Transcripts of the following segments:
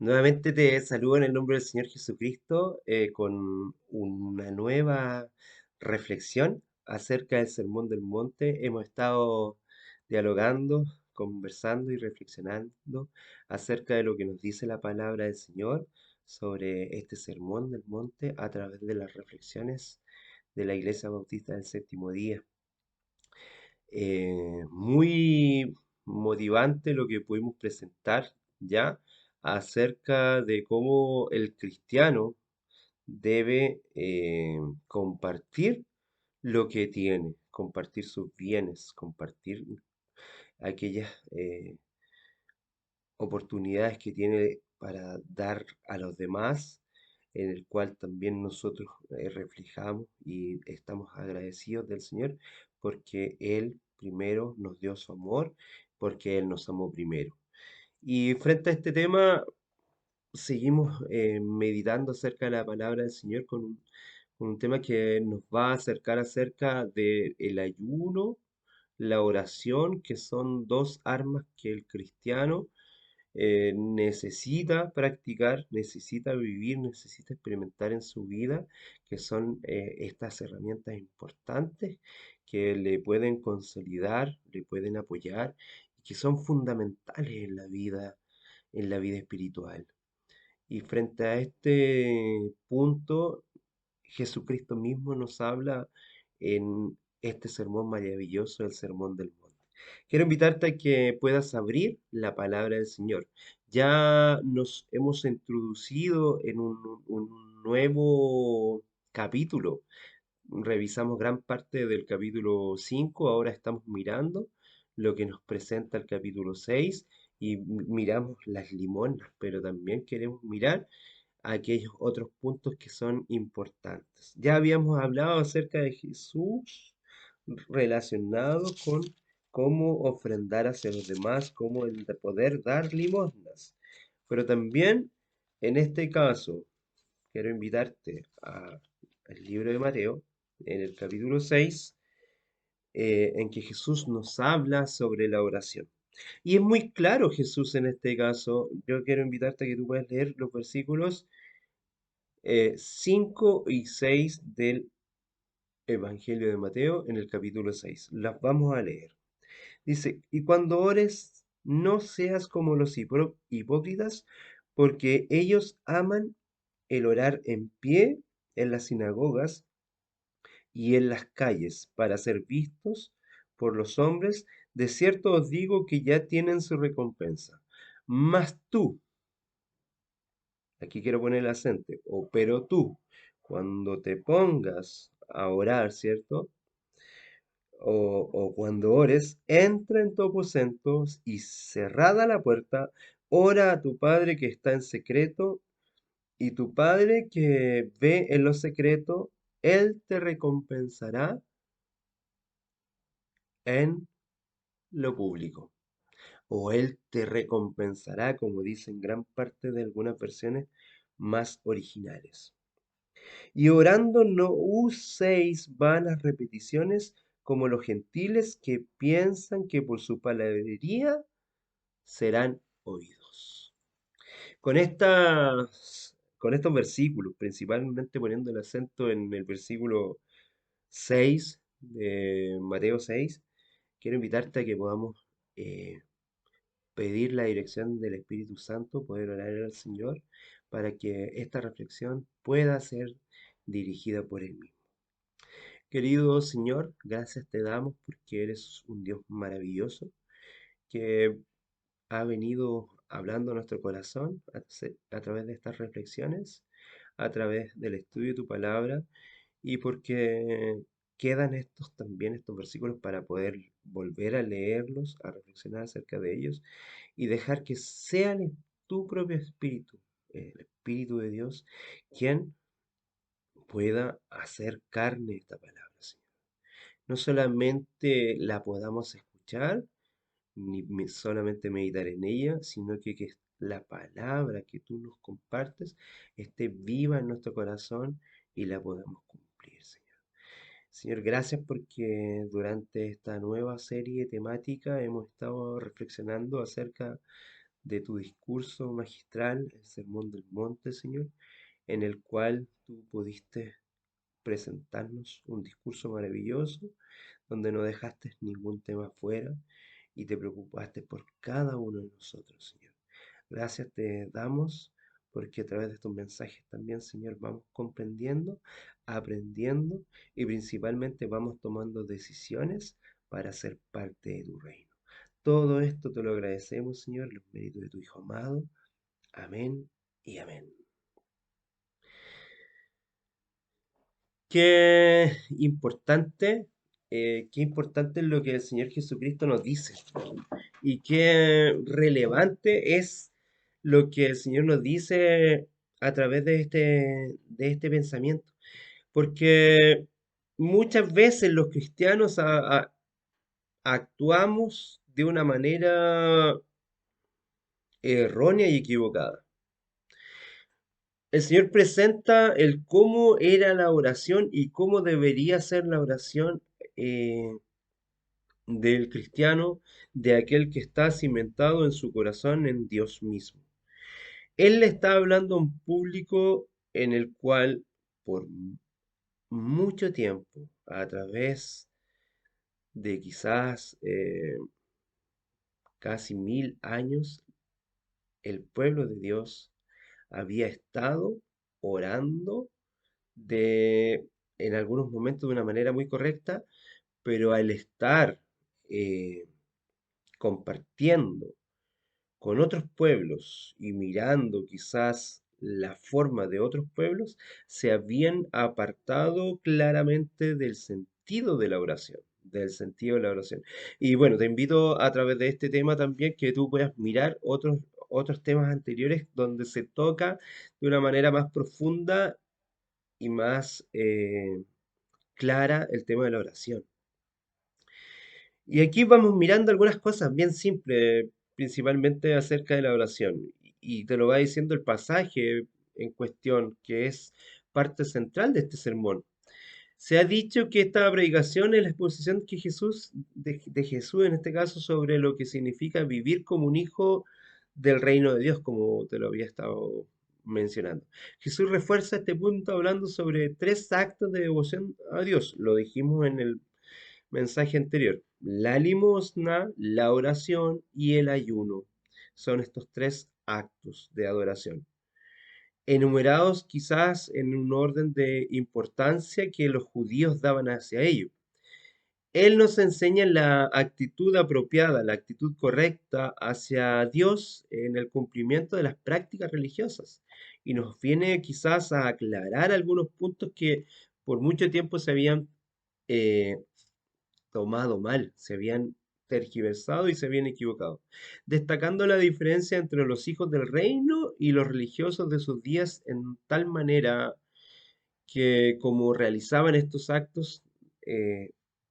Nuevamente te saludo en el nombre del Señor Jesucristo con una nueva reflexión acerca del Sermón del Monte. Hemos estado dialogando, conversando y reflexionando acerca de lo que nos dice la palabra del Señor sobre este Sermón del Monte a través de las reflexiones de la Iglesia Bautista del Séptimo Día. Muy motivante lo que pudimos presentar ya acerca de cómo el cristiano debe compartir lo que tiene, compartir sus bienes, compartir aquellas oportunidades que tiene para dar a los demás, en el cual también nosotros reflejamos y estamos agradecidos del Señor porque Él primero nos dio su amor, porque Él nos amó primero. Y frente a este tema, seguimos meditando acerca de la palabra del Señor con un tema que nos va a acercar acerca del ayuno, la oración, que son dos armas que el cristiano necesita practicar, necesita vivir, necesita experimentar en su vida, que son estas herramientas importantes que le pueden consolidar, le pueden apoyar y que son fundamentales en la vida espiritual. Y frente a este punto, Jesucristo mismo nos habla en este sermón maravilloso, el Sermón del Monte. Quiero invitarte a que puedas abrir la palabra del Señor. Ya nos hemos introducido en un nuevo capítulo. Revisamos gran parte del capítulo 5. Ahora estamos mirando lo que nos presenta el capítulo 6 y miramos las limonas, pero también queremos mirar aquellos otros puntos que son importantes. Ya habíamos hablado acerca de Jesús relacionado con cómo ofrendar hacia los demás, cómo el de poder dar limosnas. Pero también en este caso quiero invitarte al libro de Mateo, en el capítulo 6, en que Jesús nos habla sobre la oración. Y es muy claro Jesús en este caso. Yo quiero invitarte a que tú puedas leer los versículos 5 y 6 del Evangelio de Mateo en el capítulo 6. Las vamos a leer. Dice, y cuando ores, no seas como los hipócritas, porque ellos aman el orar en pie en las sinagogas y en las calles para ser vistos por los hombres. De cierto os digo que ya tienen su recompensa. Mas tú, aquí quiero poner el acento, o pero tú, cuando te pongas a orar, ¿cierto? O cuando ores, entra en tu aposento y cerrada la puerta, ora a tu Padre que está en secreto, y tu Padre que ve en lo secreto, Él te recompensará en lo público. O Él te recompensará, como dicen gran parte de algunas versiones más originales. Y orando no uséis vanas repeticiones como los gentiles que piensan que por su palabrería serán oídos. Con estos versículos, principalmente poniendo el acento en el versículo 6 de Mateo 6, quiero invitarte a que podamos pedir la dirección del Espíritu Santo, poder orar al Señor para que esta reflexión pueda ser dirigida por Él mismo. Querido Señor, gracias te damos porque eres un Dios maravilloso que ha venido hablando a nuestro corazón a través de estas reflexiones, a través del estudio de tu palabra y porque quedan estos también, estos versículos para poder volver a leerlos, a reflexionar acerca de ellos y dejar que sean tu propio espíritu, el Espíritu de Dios, quien pueda hacer carne esta palabra, Señor. No solamente la podamos escuchar, ni solamente meditar en ella, sino que la palabra que tú nos compartes esté viva en nuestro corazón y la podamos cumplir, Señor. Señor, gracias porque durante esta nueva serie temática hemos estado reflexionando acerca de tu discurso magistral, el Sermón del Monte, Señor, en el cual tú pudiste presentarnos un discurso maravilloso, donde no dejaste ningún tema fuera y te preocupaste por cada uno de nosotros, Señor. Gracias te damos porque a través de estos mensajes también, Señor, vamos comprendiendo, aprendiendo y principalmente vamos tomando decisiones para ser parte de tu reino. Todo esto te lo agradecemos, Señor, los méritos de tu Hijo amado. Amén y amén. Qué importante, qué importante es lo que el Señor Jesucristo nos dice y qué relevante es lo que el Señor nos dice a través de este pensamiento. Porque muchas veces los cristianos actuamos de una manera errónea y equivocada. El Señor presenta el cómo era la oración y cómo debería ser la oración eh, del cristiano, de aquel que está cimentado en su corazón en Dios mismo. Él le está hablando a un público en el cual por mucho tiempo, a través de quizás casi 1000 años, el pueblo de Dios había estado orando de, en algunos momentos de una manera muy correcta, pero al estar eh, compartiendo con otros pueblos y mirando quizás la forma de otros pueblos, se habían apartado claramente del sentido de la oración, del sentido de la oración. Y bueno, te invito a través de este tema también que tú puedas mirar otros temas anteriores donde se toca de una manera más profunda y más clara el tema de la oración. Y aquí vamos mirando algunas cosas bien simples, principalmente acerca de la oración. Y te lo va diciendo el pasaje en cuestión, que es parte central de este sermón. Se ha dicho que esta predicación es la exposición que de Jesús en este caso, sobre lo que significa vivir como un hijo del reino de Dios, como te lo había estado mencionando. Jesús refuerza este punto hablando sobre 3 actos de devoción a Dios. Lo dijimos en el mensaje anterior. La limosna, la oración y el ayuno son estos 3 actos de adoración, enumerados quizás en un orden de importancia que los judíos daban hacia ello. Él nos enseña la actitud apropiada, la actitud correcta hacia Dios en el cumplimiento de las prácticas religiosas y nos viene quizás a aclarar algunos puntos que por mucho tiempo se habían eh, tomado mal, se habían tergiversado y se habían equivocado, destacando la diferencia entre los hijos del reino y los religiosos de sus días en tal manera que como realizaban estos actos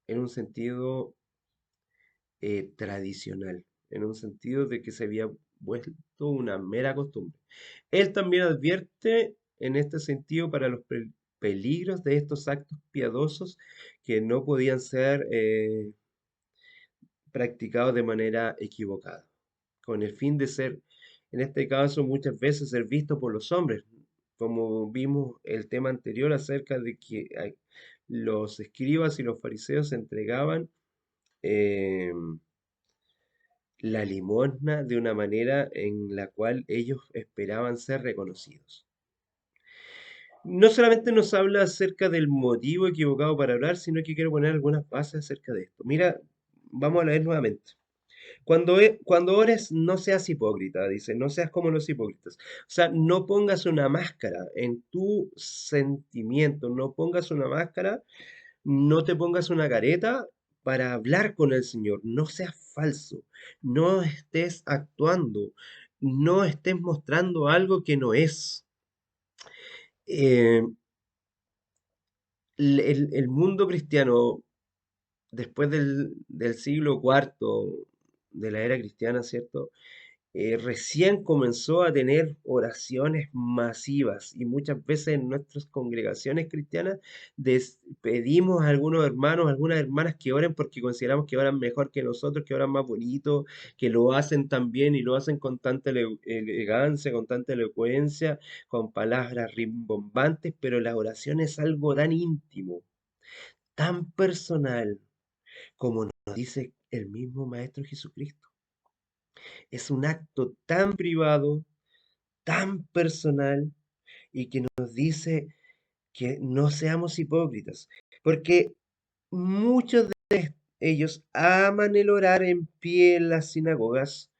en un sentido tradicional, en un sentido de que se había vuelto una mera costumbre. Él también advierte en este sentido para los peligros de estos actos piadosos que no podían ser practicados de manera equivocada, con el fin de ser, en este caso, muchas veces ser visto por los hombres, como vimos el tema anterior acerca de que los escribas y los fariseos entregaban eh, la limosna de una manera en la cual ellos esperaban ser reconocidos. No solamente nos habla acerca del motivo equivocado para orar, sino que quiero poner algunas bases acerca de esto. Mira, vamos a leer nuevamente. Cuando ores, no seas hipócrita, dice, no seas como los hipócritas. O sea, no pongas una máscara en tu sentimiento, no pongas una máscara, no te pongas una careta para hablar con el Señor, no seas falso, no estés actuando, no estés mostrando algo que no es. Eh, el mundo cristiano, después del siglo IV de la era cristiana, ¿cierto? recién comenzó a tener oraciones masivas y muchas veces en nuestras congregaciones cristianas pedimos a algunos hermanos, algunas hermanas que oren porque consideramos que oran mejor que nosotros, que oran más bonito, que lo hacen tan bien y lo hacen con tanta elegancia, con tanta elocuencia, con palabras rimbombantes, pero la oración es algo tan íntimo, tan personal, como nos dice el mismo Maestro Jesucristo. Es un acto tan privado, tan personal y que nos dice que no seamos hipócritas, porque muchos de ellos aman el orar en pie en las sinagogas,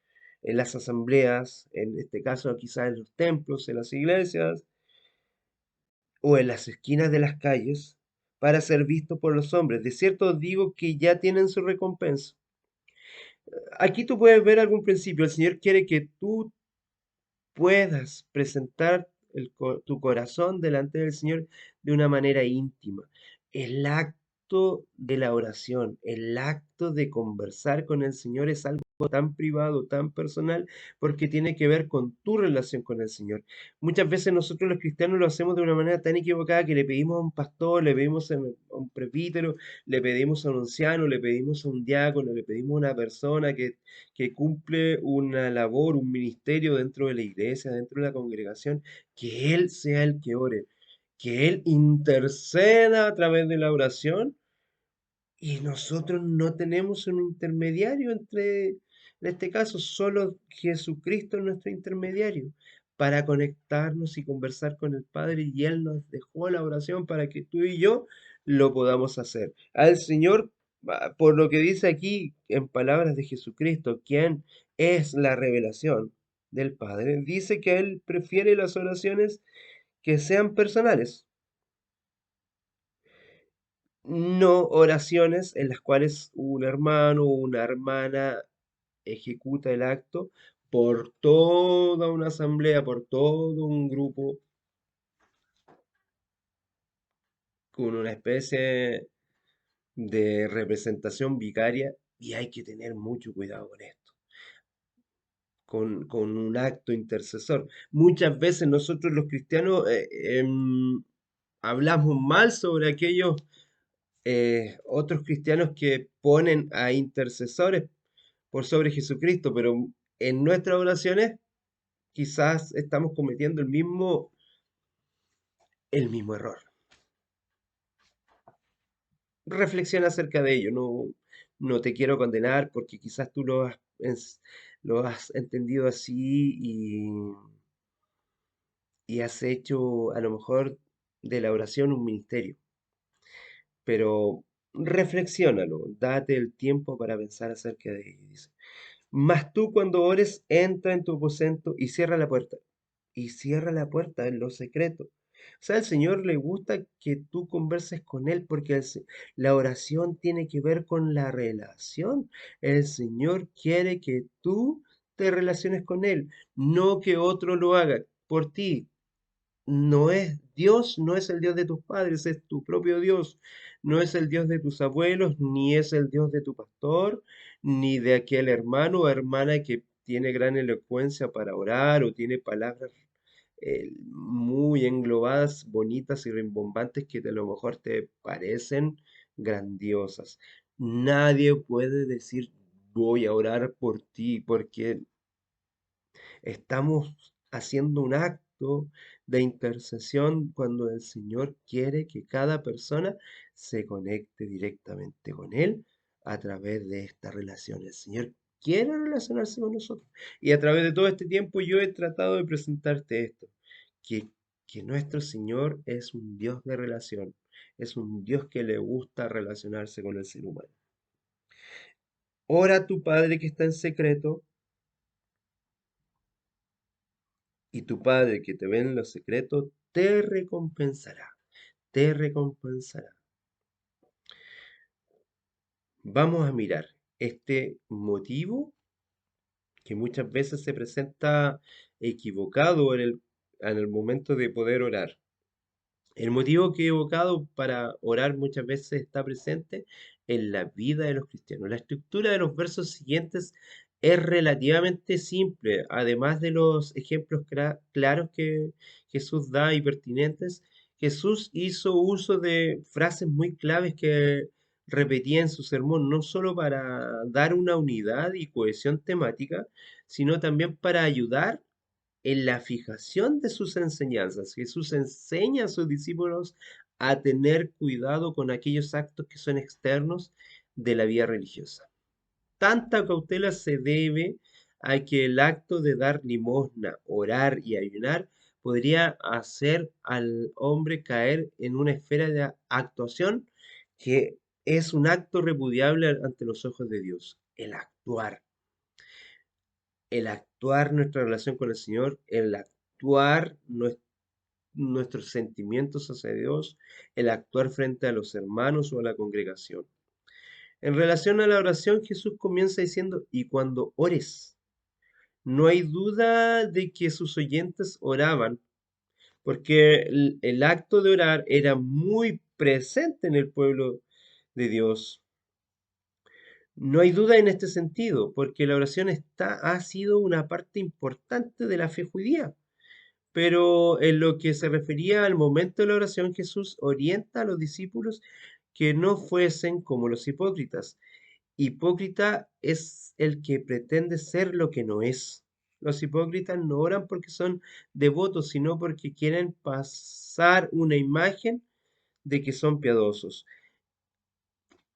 en las asambleas, en este caso quizás en los templos, en las iglesias o en las esquinas de las calles, para ser vistos por los hombres. De cierto os digo que ya tienen su recompensa. Aquí tú puedes ver algún principio. El Señor quiere que tú puedas presentar tu corazón delante del Señor de una manera íntima. El acto de la oración, el acto de conversar con el Señor es algo tan privado, tan personal, porque tiene que ver con tu relación con el Señor. Muchas veces nosotros los cristianos lo hacemos de una manera tan equivocada que le pedimos a un pastor, le pedimos a un presbítero, le pedimos a un anciano, le pedimos a un diácono, le pedimos a una persona que cumple una labor, un ministerio dentro de la iglesia, dentro de la congregación, que Él sea el que ore, que Él interceda a través de la oración y nosotros no tenemos un intermediario entre, en este caso, solo Jesucristo es nuestro intermediario para conectarnos y conversar con el Padre y Él nos dejó la oración para que tú y yo lo podamos hacer. Al Señor, por lo que dice aquí en palabras de Jesucristo, quien es la revelación del Padre, dice que Él prefiere las oraciones que sean personales, no oraciones en las cuales un hermano o una hermana ejecuta el acto por toda una asamblea, por todo un grupo, con una especie de representación vicaria, y hay que tener mucho cuidado con esto, con un acto intercesor. Muchas veces nosotros los cristianos hablamos mal sobre aquellos otros cristianos que ponen a intercesores por sobre Jesucristo, pero en nuestras oraciones quizás estamos cometiendo el mismo error. Reflexiona acerca de ello, no te quiero condenar porque quizás tú lo has entendido así y has hecho a lo mejor de la oración un ministerio, pero reflexiónalo, date el tiempo para pensar acerca de ello. Dice. Mas tú cuando ores, entra en tu aposento y cierra la puerta. Y cierra la puerta en lo secreto. O sea, al Señor le gusta que tú converses con Él porque la oración tiene que ver con la relación. El Señor quiere que tú te relaciones con Él, no que otro lo haga por ti. No es Dios, no es el Dios de tus padres, es tu propio Dios. No es el Dios de tus abuelos, ni es el Dios de tu pastor, ni de aquel hermano o hermana que tiene gran elocuencia para orar o tiene palabras muy englobadas, bonitas y rimbombantes que a lo mejor te parecen grandiosas. Nadie puede decir voy a orar por ti porque estamos haciendo un acto de intercesión cuando el Señor quiere que cada persona se conecte directamente con Él a través de esta relación. El Señor quiere relacionarse con nosotros. Y a través de todo este tiempo yo he tratado de presentarte esto, que, que nuestro Señor es un Dios de relación, es un Dios que le gusta relacionarse con el ser humano. Ora a tu Padre que está en secreto y tu Padre que te ve en lo secreto te recompensará, te recompensará. Vamos a mirar este motivo que muchas veces se presenta equivocado en el momento de poder orar. El motivo equivocado para orar muchas veces está presente en la vida de los cristianos. La estructura de los versos siguientes es relativamente simple, además de los ejemplos claros que Jesús da y pertinentes. Jesús hizo uso de frases muy claves que repetía en su sermón, no solo para dar una unidad y cohesión temática, sino también para ayudar en la fijación de sus enseñanzas. Jesús enseña a sus discípulos a tener cuidado con aquellos actos que son externos de la vida religiosa. Tanta cautela se debe a que el acto de dar limosna, orar y ayunar podría hacer al hombre caer en una esfera de actuación que es un acto repudiable ante los ojos de Dios. El actuar nuestra relación con el Señor, el actuar nuestros sentimientos hacia Dios, el actuar frente a los hermanos o a la congregación. En relación a la oración, Jesús comienza diciendo, y cuando ores, no hay duda de que sus oyentes oraban, porque el acto de orar era muy presente en el pueblo de Dios. No hay duda en este sentido, porque la oración ha sido una parte importante de la fe judía. Pero en lo que se refería al momento de la oración, Jesús orienta a los discípulos que no fuesen como los hipócritas. Hipócrita es el que pretende ser lo que no es. Los hipócritas no oran porque son devotos, sino porque quieren pasar una imagen de que son piadosos.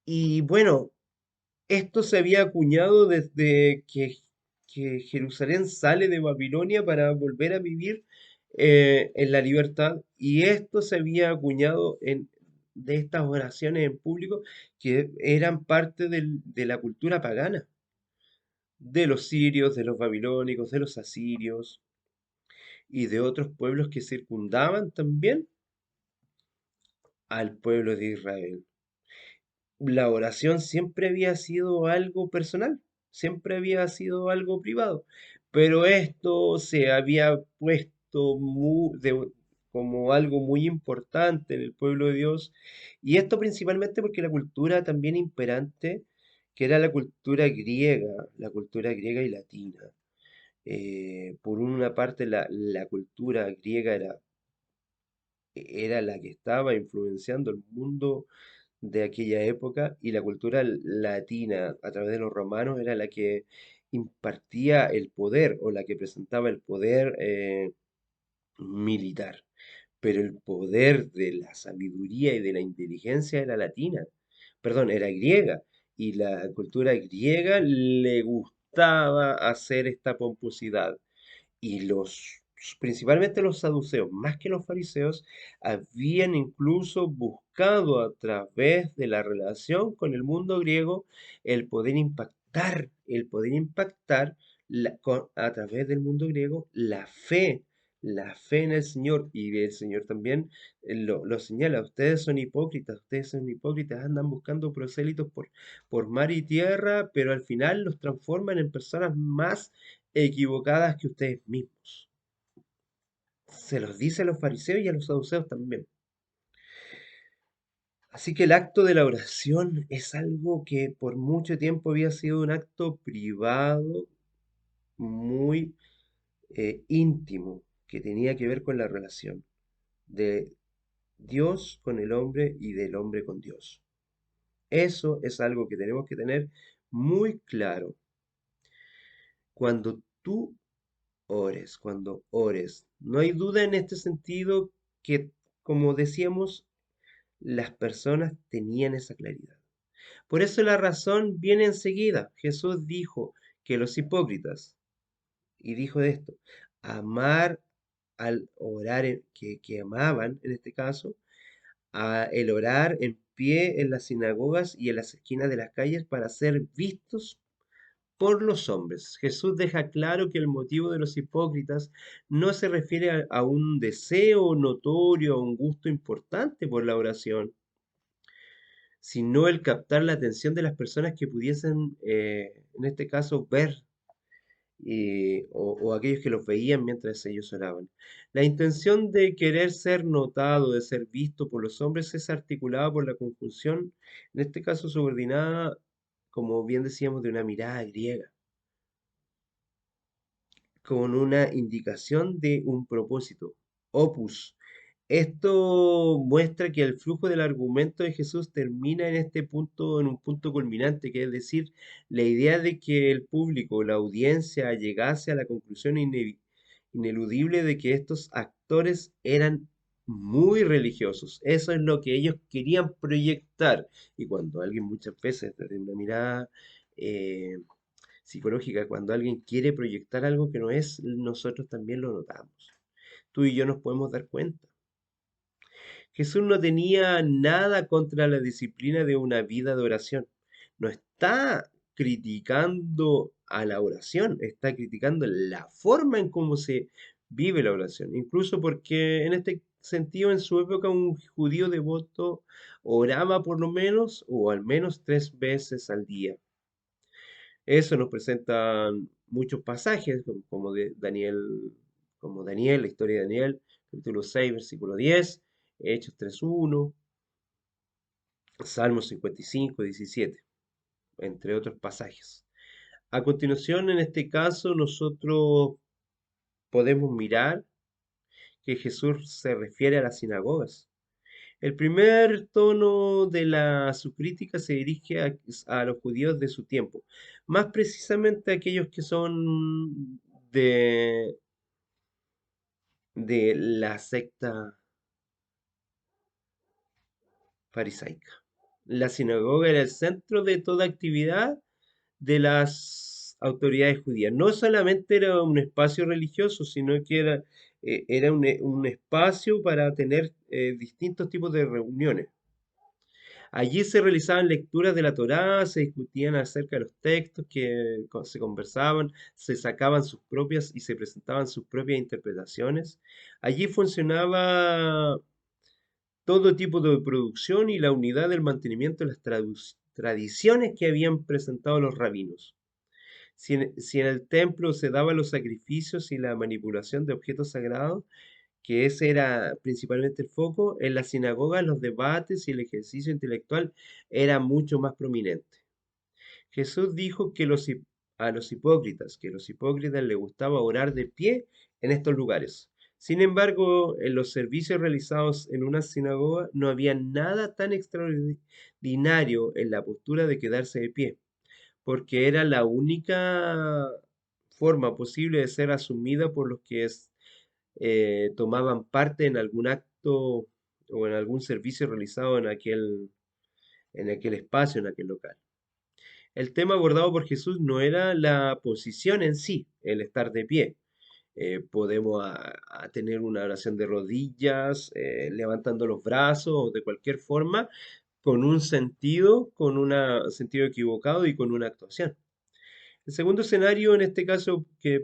Y bueno, esto se había acuñado desde que Jerusalén sale de Babilonia para volver a vivir en la libertad, y esto se había acuñado de estas oraciones en público que eran parte de la cultura pagana, de los sirios, de los babilónicos, de los asirios y de otros pueblos que circundaban también al pueblo de Israel. La oración siempre había sido algo personal, siempre había sido algo privado, pero esto se había puesto como algo muy importante en el pueblo de Dios, y esto principalmente porque la cultura también imperante, que era la cultura griega y latina. Por una parte, la cultura griega era la que estaba influenciando el mundo de aquella época, y la cultura latina a través de los romanos era la que impartía el poder o la que presentaba el poder militar. Pero el poder de la sabiduría y de la inteligencia era latina, perdón, era griega. Y la cultura griega le gustaba hacer esta pomposidad. Y principalmente los saduceos, más que los fariseos, habían incluso buscado a través de la relación con el mundo griego el poder impactar a través del mundo griego la fe en el Señor. Y el Señor también lo señala: ustedes son hipócritas, andan buscando prosélitos por mar y tierra, pero al final los transforman en personas más equivocadas que ustedes mismos. Se los dice a los fariseos y a los saduceos también. Así que el acto de la oración es algo que por mucho tiempo había sido un acto privado, muy íntimo, que tenía que ver con la relación de Dios con el hombre y del hombre con Dios. Eso es algo que tenemos que tener muy claro. Cuando tú cuando ores. No hay duda en este sentido que, como decíamos, las personas tenían esa claridad. Por eso la razón viene enseguida. Jesús dijo que los hipócritas, y dijo esto, amar al orar, que amaban en este caso, el orar en pie en las sinagogas y en las esquinas de las calles para ser vistos por los hombres. Jesús deja claro que el motivo de los hipócritas no se refiere a un deseo notorio, a un gusto importante por la oración, sino el captar la atención de las personas que pudiesen, en este caso, ver, o aquellos que los veían mientras ellos oraban. La intención de querer ser notado, de ser visto por los hombres, es articulada por la conjunción, en este caso subordinada, como bien decíamos, de una mirada griega. con una indicación de un propósito, opus. Esto muestra que el flujo del argumento de Jesús termina en este punto, en un punto culminante, que es decir, la idea de que el público, la audiencia, llegase a la conclusión ineludible de que estos actores eran muy religiosos. Eso es lo que ellos querían proyectar. Y cuando alguien muchas veces, desde una mirada eh, psicológica, cuando alguien quiere proyectar algo que no es, nosotros también lo notamos. Tú y yo nos podemos dar cuenta. Jesús no tenía nada contra la disciplina de una vida de oración. No está criticando a la oración, está criticando la forma en cómo se vive la oración. Incluso porque en este sentido, en su época, un judío devoto oraba por lo menos o al menos 3 veces al día. Eso nos presentan muchos pasajes, como de Daniel, como Daniel, la historia de Daniel, capítulo 6 versículo 10, Hechos 3:1, Salmos 55, 17, entre otros pasajes. A continuación, en este caso, nosotros podemos mirar que Jesús se refiere a las sinagogas. El primer tono de su crítica se dirige a los judíos de su tiempo, más precisamente a aquellos que son de, de la secta farisaica. La sinagoga era el centro de toda actividad de las autoridades judías. No solamente era un espacio religioso, sino que era un espacio para tener distintos tipos de reuniones. Allí se realizaban lecturas de la Torá, se discutían acerca de los textos que se conversaban, se sacaban sus propias y se presentaban sus propias interpretaciones. Allí funcionaba todo tipo de producción y la unidad del mantenimiento de las tradiciones que habían presentado los rabinos. Si en el templo se daban los sacrificios y la manipulación de objetos sagrados, que ese era principalmente el foco, en la sinagoga los debates y el ejercicio intelectual era mucho más prominente. Jesús dijo que a los hipócritas les gustaba orar de pie en estos lugares. Sin embargo, en los servicios realizados en una sinagoga no había nada tan extraordinario en la postura de quedarse de pie, porque era la única forma posible de ser asumida por los que tomaban parte en algún acto o en algún servicio realizado en aquel espacio, en aquel local. El tema abordado por Jesús no era la posición en sí, el estar de pie. Podemos tener una oración de rodillas, levantando los brazos o de cualquier forma, con un sentido equivocado y con una actuación. El segundo escenario, en este caso, que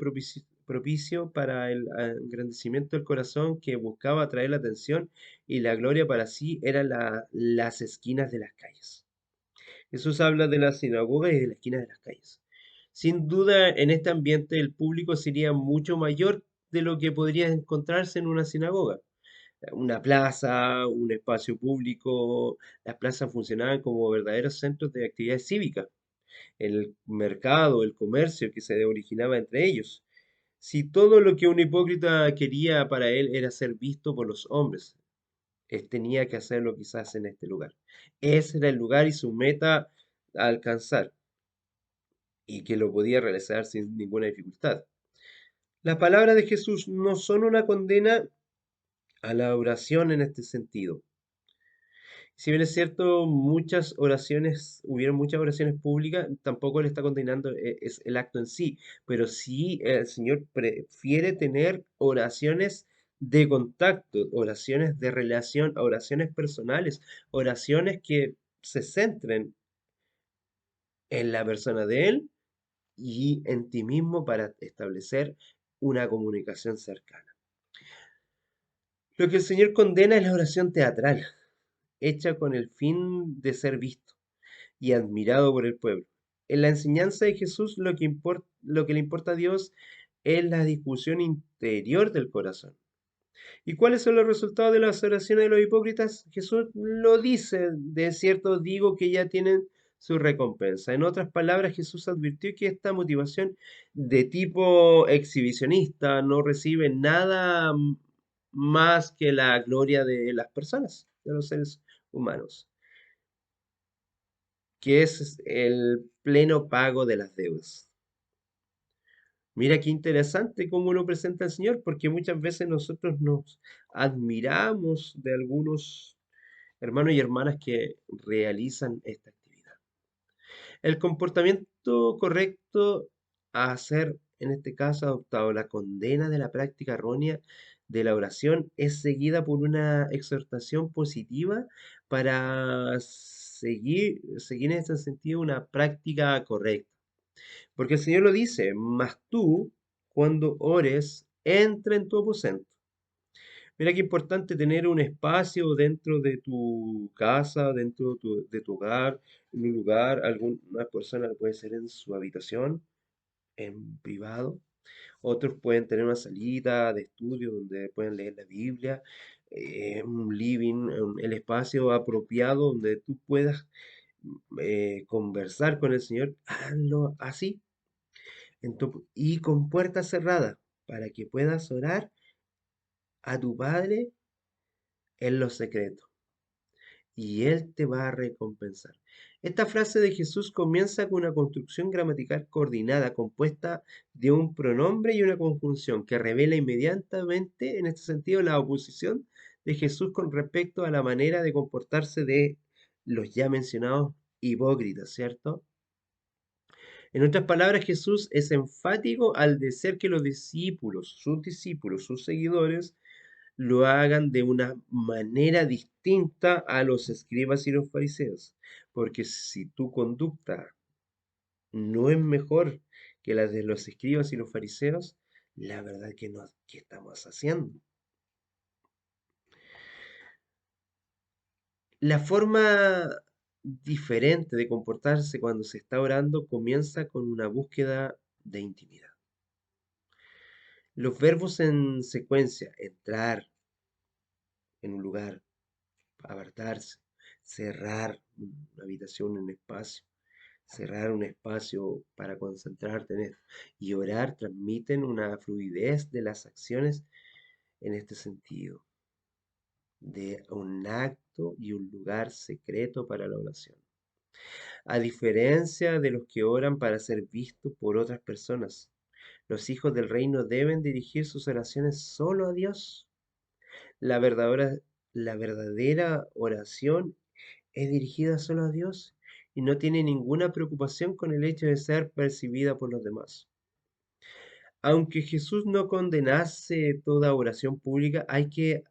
propicio para el engrandecimiento del corazón que buscaba atraer la atención y la gloria para sí, eran las esquinas de las calles. Jesús habla de la sinagoga y de las esquinas de las calles. Sin duda, en este ambiente el público sería mucho mayor de lo que podría encontrarse en una sinagoga. Una plaza, un espacio público, las plazas funcionaban como verdaderos centros de actividades cívicas, el mercado, el comercio que se originaba entre ellos. Si todo lo que un hipócrita quería para él era ser visto por los hombres, él tenía que hacerlo quizás en este lugar. Ese era el lugar y su meta a alcanzar, y que lo podía realizar sin ninguna dificultad. Las palabras de Jesús no son una condena a la oración en este sentido. Si bien es cierto, hubieron muchas oraciones públicas, tampoco le está condenando es el acto en sí, pero sí el Señor prefiere tener oraciones de contacto, oraciones de relación, oraciones personales, oraciones que se centren en la persona de Él y en ti mismo para establecer una comunicación cercana. Lo que el Señor condena es la oración teatral, hecha con el fin de ser visto y admirado por el pueblo. En la enseñanza de Jesús lo que le importa a Dios es la discusión interior del corazón. ¿Y cuáles son los resultados de las oraciones de los hipócritas? Jesús lo dice, de cierto digo que ya tienen su recompensa. En otras palabras, Jesús advirtió que esta motivación de tipo exhibicionista no recibe nada más que la gloria de las personas, de los seres humanos, que es el pleno pago de las deudas. Mira qué interesante cómo lo presenta el Señor, porque muchas veces nosotros nos admiramos de algunos hermanos y hermanas que realizan esta actividad. El comportamiento correcto a hacer, en este caso, adoptado la condena de la práctica errónea de la oración, es seguida por una exhortación positiva para seguir en ese sentido una práctica correcta. Porque el Señor lo dice, mas tú, cuando ores, entra en tu aposento. Mira qué importante tener un espacio dentro de tu casa, dentro de tu hogar, en un lugar, alguna persona lo puede ser en su habitación, en privado, otros pueden tener una salita de estudio donde pueden leer la Biblia, un living, el espacio apropiado donde tú puedas conversar con el Señor, hazlo así, y con puertas cerradas, para que puedas orar a tu Padre en lo secreto, y Él te va a recompensar. Esta frase de Jesús comienza con una construcción gramatical coordinada, compuesta de un pronombre y una conjunción, que revela inmediatamente, en este sentido, la oposición de Jesús con respecto a la manera de comportarse de los ya mencionados hipócritas, ¿cierto? En otras palabras, Jesús es enfático al decir que los discípulos, sus seguidores, lo hagan de una manera distinta a los escribas y los fariseos. Porque si tu conducta no es mejor que la de los escribas y los fariseos, la verdad que no, ¿qué estamos haciendo? La forma diferente de comportarse cuando se está orando comienza con una búsqueda de intimidad. Los verbos en secuencia, entrar en un lugar, apartarse, cerrar una habitación, un espacio, cerrar un espacio para concentrarte en esto y orar transmiten una fluidez de las acciones en este sentido, de un acto y un lugar secreto para la oración. A diferencia de los que oran para ser vistos por otras personas, los hijos del reino deben dirigir sus oraciones solo a Dios. La verdadera, la verdadera oración es dirigida solo a Dios y no tiene ninguna preocupación con el hecho de ser percibida por los demás. Aunque Jesús no condenase toda oración pública, hay que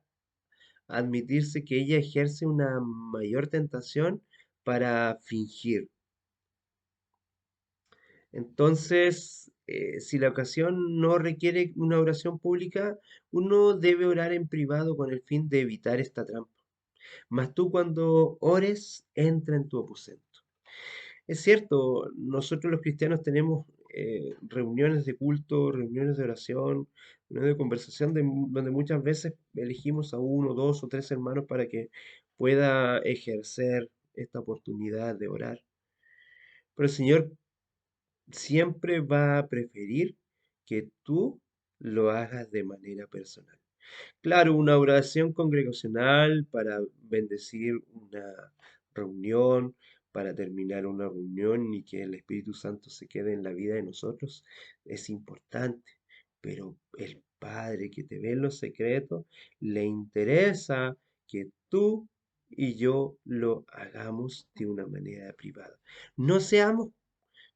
admitirse que ella ejerce una mayor tentación para fingir. Entonces, si la ocasión no requiere una oración pública, uno debe orar en privado con el fin de evitar esta trampa. Mas tú cuando ores, entra en tu aposento. Es cierto, nosotros los cristianos tenemos reuniones de culto, reuniones de oración, reuniones de conversación, donde muchas veces elegimos a uno, dos o tres hermanos para que pueda ejercer esta oportunidad de orar. Pero el Señor siempre va a preferir que tú lo hagas de manera personal. Claro, una oración congregacional para bendecir una reunión, para terminar una reunión y que el Espíritu Santo se quede en la vida de nosotros es importante, pero el Padre que te ve en los secretos le interesa que tú y yo lo hagamos de una manera privada. No seamos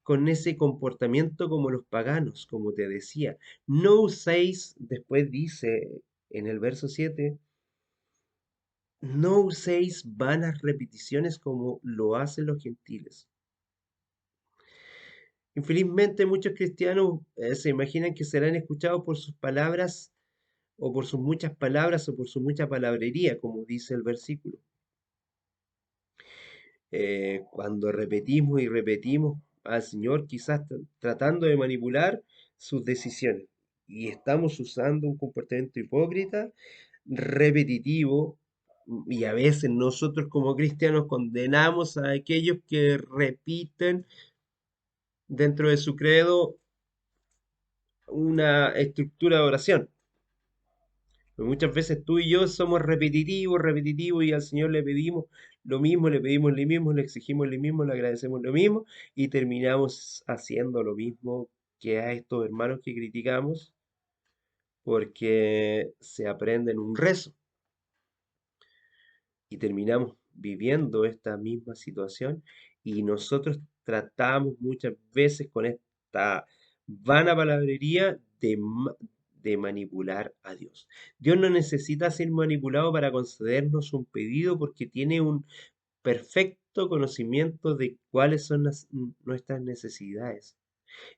con ese comportamiento como los paganos, como te decía. No uséis, después dice en el verso 7, no uséis vanas repeticiones como lo hacen los gentiles. Infelizmente muchos cristianos se imaginan que serán escuchados por sus palabras o por sus muchas palabras o por su mucha palabrería, como dice el versículo. Cuando repetimos y repetimos al Señor, quizás tratando de manipular sus decisiones. Y estamos usando un comportamiento hipócrita, repetitivo, Y a veces nosotros como cristianos condenamos a aquellos que repiten dentro de su credo una estructura de oración. Pues muchas veces tú y yo somos repetitivos, repetitivos y al Señor le pedimos lo mismo, le pedimos lo mismo, le exigimos lo mismo, le agradecemos lo mismo y terminamos haciendo lo mismo que a estos hermanos que criticamos porque se aprenden un rezo y terminamos viviendo esta misma situación y nosotros tratamos muchas veces con esta vana palabrería de manipular a Dios. Dios no necesita ser manipulado para concedernos un pedido porque tiene un perfecto conocimiento de cuáles son nuestras necesidades.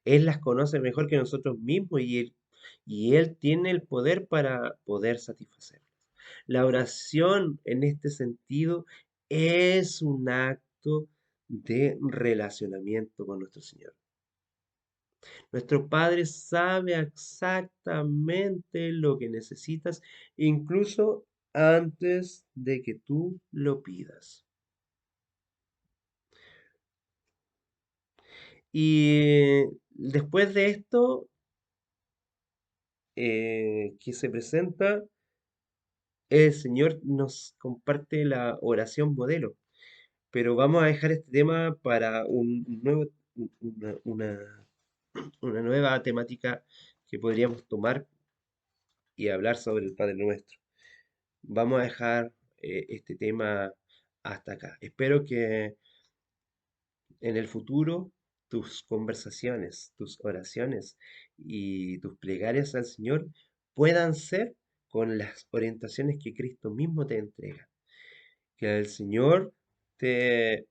Él las conoce mejor que nosotros mismos y él tiene el poder para poder satisfacerlas. La oración en este sentido es un acto de relacionamiento con nuestro Señor. Nuestro Padre sabe exactamente lo que necesitas, incluso antes de que tú lo pidas. Y después de esto, que se presenta, el Señor nos comparte la oración modelo, pero vamos a dejar este tema para una nueva temática que podríamos tomar y hablar sobre el Padre Nuestro. Vamos a dejar este tema hasta acá. Espero que en el futuro tus conversaciones, tus oraciones y tus plegarias al Señor puedan ser con las orientaciones que Cristo mismo te entrega. Que el Señor te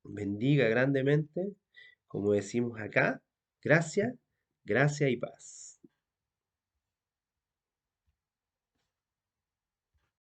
bendiga grandemente, como decimos acá, gracia, gracia y paz.